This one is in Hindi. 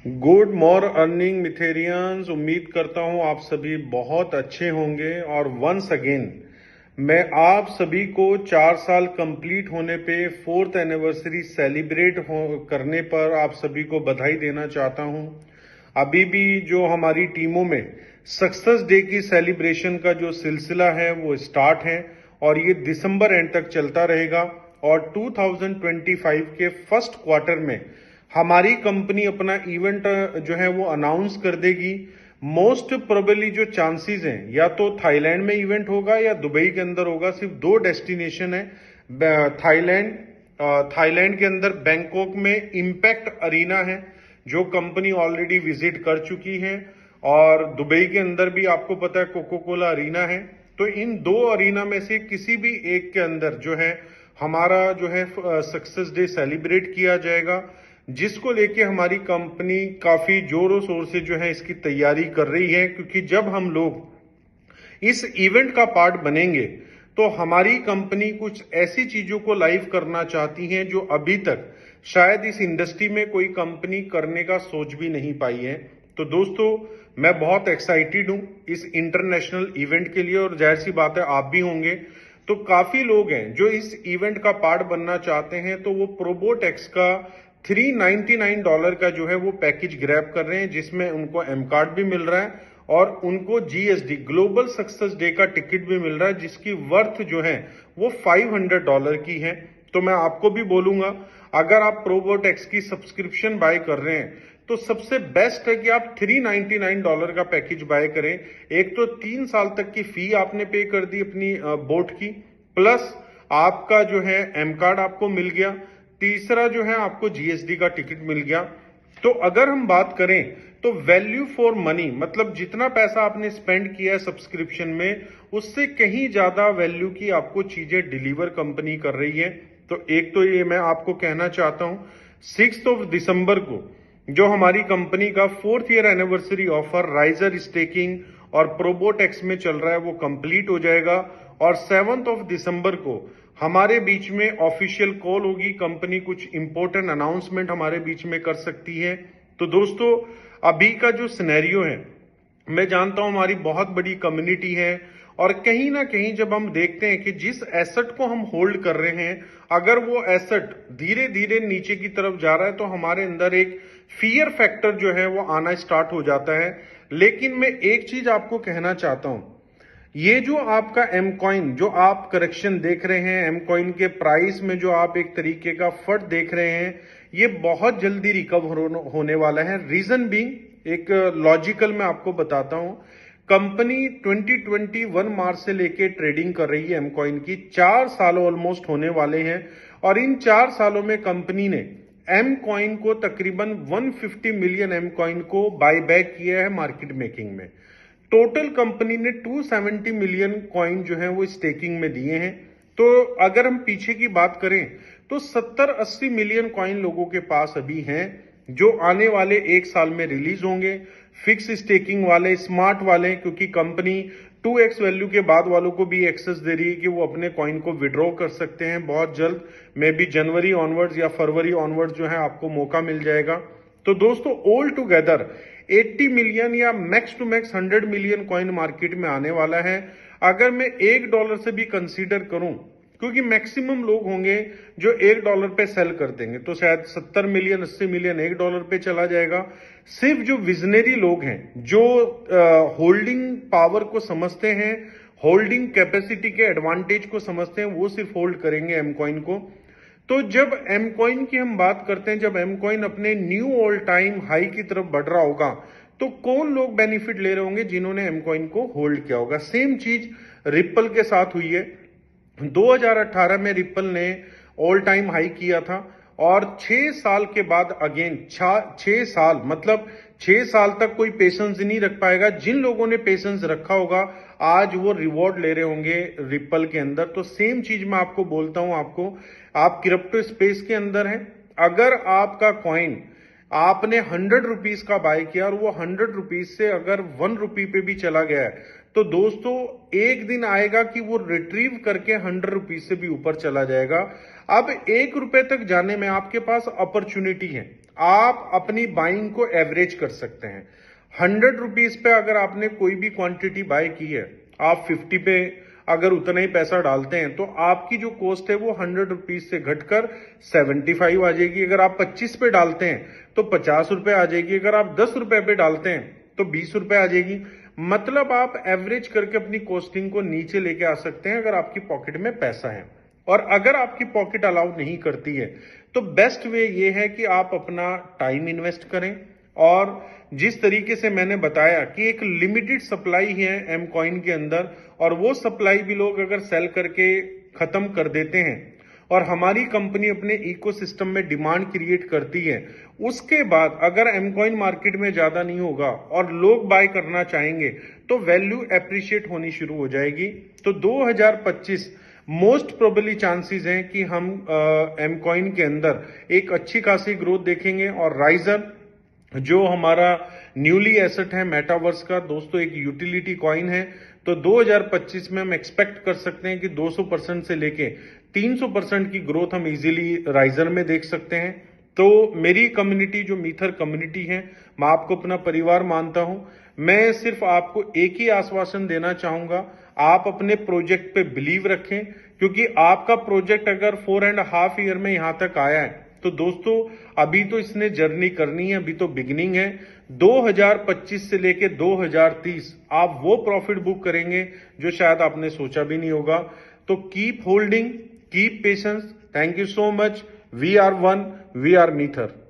Good more earning मिथेरियंस। उम्मीद करता हूं आप सभी बहुत अच्छे होंगे और वंस अगेन मैं आप सभी को 4 साल कंप्लीट होने पे 4th एनिवर्सरी सेलिब्रेट करने पर आप सभी को बधाई देना चाहता हूं। अभी भी जो हमारी टीमों में सक्सेस डे की सेलिब्रेशन का जो सिलसिला है वो स्टार्ट है और ये दिसंबर एंड तक चलता रहेगा और 2025 के फर्स्ट क्वार्टर में हमारी कंपनी अपना इवेंट जो है वो अनाउंस कर देगी। मोस्ट प्रोबेबली जो चांसेस हैं या तो थाईलैंड में इवेंट होगा या दुबई के अंदर होगा। सिर्फ दो डेस्टिनेशन है। थाईलैंड के अंदर बैंकॉक में इम्पैक्ट अरीना है जो कंपनी ऑलरेडी विजिट कर चुकी है और दुबई के अंदर भी आपको पता है कोको कोला अरीना है। तो इन दो अरीना में से किसी भी एक के अंदर जो है हमारा जो है सक्सेस डे सेलिब्रेट किया जाएगा, जिसको लेके हमारी कंपनी काफी जोरों शोर से जो है इसकी तैयारी कर रही है। क्योंकि जब हम लोग इस इवेंट का पार्ट बनेंगे तो हमारी कंपनी कुछ ऐसी चीजों को लाइव करना चाहती है जो अभी तक शायद इस इंडस्ट्री में कोई कंपनी करने का सोच भी नहीं पाई है। तो दोस्तों, मैं बहुत एक्साइटेड हूं इस इंटरनेशनल इवेंट के लिए और जाहिर सी बात है आप भी होंगे। तो काफी लोग हैं जो इस इवेंट का पार्ट बनना चाहते हैं, तो वो प्रोबोटेक्स का $399 का जो है वो पैकेज ग्रैब कर रहे हैं, जिसमें उनको एम कार्ड भी मिल रहा है और उनको जीएसडी ग्लोबल सक्सेस डे का टिकट भी मिल रहा है, जिसकी वर्थ जो है वो $500 की है। तो मैं आपको भी बोलूंगा, अगर आप प्रोबोटेक्स की सब्सक्रिप्शन बाय कर रहे हैं तो सबसे बेस्ट है कि आप $399 का पैकेज बाय करें। एक तो 3 साल तक की फी आपने पे कर दी अपनी बोट की, प्लस आपका जो है एम कार्ड आपको मिल गया, तीसरा जो है आपको जीएसडी का टिकट मिल गया। तो अगर हम बात करें तो वैल्यू फॉर मनी, मतलब जितना पैसा आपने स्पेंड किया है सब्सक्रिप्शन में, उससे कहीं ज्यादा वैल्यू की आपको चीजें डिलीवर कंपनी कर रही है। तो एक तो ये मैं आपको कहना चाहता हूं, 6 दिसंबर को जो हमारी कंपनी का 4th year anniversary offer riser staking और प्रोबोटेक्स में चल रहा है वो कंप्लीट हो जाएगा और 7 दिसंबर को हमारे बीच में ऑफिशियल कॉल होगी। कंपनी कुछ इंपॉर्टेंट अनाउंसमेंट हमारे बीच में कर सकती है। तो दोस्तों, अभी का जो सिनेरियो है, मैं जानता हूं हमारी बहुत बड़ी कम्युनिटी है और कहीं ना कहीं जब हम देखते हैं कि जिस एसेट को हम होल्ड कर रहे हैं, अगर वो एसेट धीरे धीरे नीचे की तरफ जा रहा है तो हमारे अंदर एक फियर फैक्टर जो है वो आना स्टार्ट हो जाता है। लेकिन मैं एक चीज आपको कहना चाहता हूं, ये जो आपका एम कॉइन जो आप करेक्शन देख रहे हैं, एम कॉइन के प्राइस में जो आप एक तरीके का फट देख रहे हैं, ये बहुत जल्दी रिकवर होने वाला है। रीजन बीइंग, एक लॉजिकल मैं आपको बताता हूं। कंपनी 2021 मार्च से लेके ट्रेडिंग कर रही है एम कॉइन की, 4 साल ऑलमोस्ट होने वाले हैं और इन 4 सालों में कंपनी ने एम कॉइन को तकरीबन 150 मिलियन एम कॉइन को बाय बैक किया है मार्केट मेकिंग में। टोटल कंपनी ने 270 मिलियन कॉइन जो है वो स्टेकिंग में दिए हैं। तो अगर हम पीछे की बात करें तो 70-80 मिलियन कॉइन लोगों के पास अभी हैं जो आने वाले 1 साल में रिलीज होंगे। फिक्स स्टेकिंग वाले, स्मार्ट वाले, क्योंकि कंपनी 2x वैल्यू के बाद वालों को भी एक्सेस दे रही है कि वो अपने कॉइन को विड्रॉ कर सकते हैं बहुत जल्द। मे बी जनवरी ऑनवर्ड्स या फरवरी ऑनवर्ड्स जो है आपको मौका मिल जाएगा। तो दोस्तों, ऑल टुगेदर 80 मिलियन या max to max 100 million coin market में आने वाला है। अगर मैं $1 से भी कंसीडर करूं, क्योंकि मैक्सिमम लोग होंगे जो $1 पे सेल कर देंगे, तो शायद 70 मिलियन 80 मिलियन $1 पे चला जाएगा। सिर्फ जो विजनरी लोग हैं, जो होल्डिंग पावर को समझते हैं, होल्डिंग कैपेसिटी के एडवांटेज को समझते हैं, वो सिर्फ होल्ड करेंगे एम कॉइन को। तो जब एम कॉइन की हम बात करते हैं, जब एम कॉइन अपने न्यू ऑल टाइम हाई की तरफ बढ़ रहा होगा, तो कौन लोग बेनिफिट ले रहे होंगे? जिन्होंने एम कॉइन को होल्ड किया होगा। सेम चीज रिपल के साथ हुई है। 2018 में रिपल ने ऑल टाइम हाई किया था और 6 साल के बाद अगेन 6 साल, मतलब 6 साल तक कोई पेशेंस नहीं रख पाएगा। जिन लोगों ने पेशेंस रखा होगा आज वो रिवॉर्ड ले रहे होंगे रिपल के अंदर। तो सेम चीज मैं आपको बोलता हूं, आप क्रिप्टो स्पेस के अंदर हैं, अगर आपका कॉइन आपने 100 रुपीज का बाय किया और वो 100 रुपीज से अगर 1 रुपी पे भी चला गया है, तो दोस्तों एक दिन आएगा कि वो रिट्रीव करके 100 रुपीज से भी ऊपर चला जाएगा। अब 1 रुपए तक जाने में आपके पास अपॉर्चुनिटी है। आप अपनी बाइंग को एवरेज कर सकते हैं। 100 रुपीज पे अगर आपने कोई भी क्वांटिटी बाय की है, आप 50 पे अगर उतना ही पैसा डालते हैं तो आपकी जो कॉस्ट है वो 100 रुपीज से घटकर 75 आ जाएगी। अगर आप 25 पे डालते हैं तो 50 रुपए आ जाएगी। अगर आप 10 रुपए पे डालते हैं तो 20 रुपए आ जाएगी। मतलब आप एवरेज करके अपनी कॉस्टिंग को नीचे लेके आ सकते हैं अगर आपकी पॉकेट में पैसा है। और अगर आपकी पॉकेट अलाउ नहीं करती है तो बेस्ट वे ये है कि आप अपना टाइम इन्वेस्ट करें। और जिस तरीके से मैंने बताया कि एक लिमिटेड सप्लाई है एम कॉइन के अंदर, और वो सप्लाई भी लोग अगर सेल करके खत्म कर देते हैं और हमारी कंपनी अपने इकोसिस्टम में डिमांड क्रिएट करती है, उसके बाद अगर एम कॉइन मार्केट में ज्यादा नहीं होगा और लोग बाय करना चाहेंगे तो वैल्यू एप्रिशिएट होनी शुरू हो जाएगी। तो 2025 मोस्ट प्रोबेबली चांसेस हैं कि हम एम कॉइन के अंदर एक अच्छी खासी ग्रोथ देखेंगे। और राइजर जो हमारा न्यूली एसेट है मेटावर्स का, दोस्तों एक यूटिलिटी कॉइन है, तो 2025 में हम एक्सपेक्ट कर सकते हैं कि 200% से लेके 300% की ग्रोथ हम इजीली राइजर में देख सकते हैं। तो मेरी कम्युनिटी जो मीथर कम्युनिटी है, मैं आपको अपना परिवार मानता हूं। मैं सिर्फ आपको एक ही आश्वासन देना चाहूंगा, आप अपने प्रोजेक्ट पे बिलीव रखें, क्योंकि आपका प्रोजेक्ट अगर 4.5 ईयर में यहां तक आया है तो दोस्तों अभी तो इसने जर्नी करनी है, अभी तो बिगिनिंग है। 2025 से लेके 2030 आप वो प्रॉफिट बुक करेंगे जो शायद आपने सोचा भी नहीं होगा। तो keep holding, keep patience. Thank you so much. We are one, we are मीथर।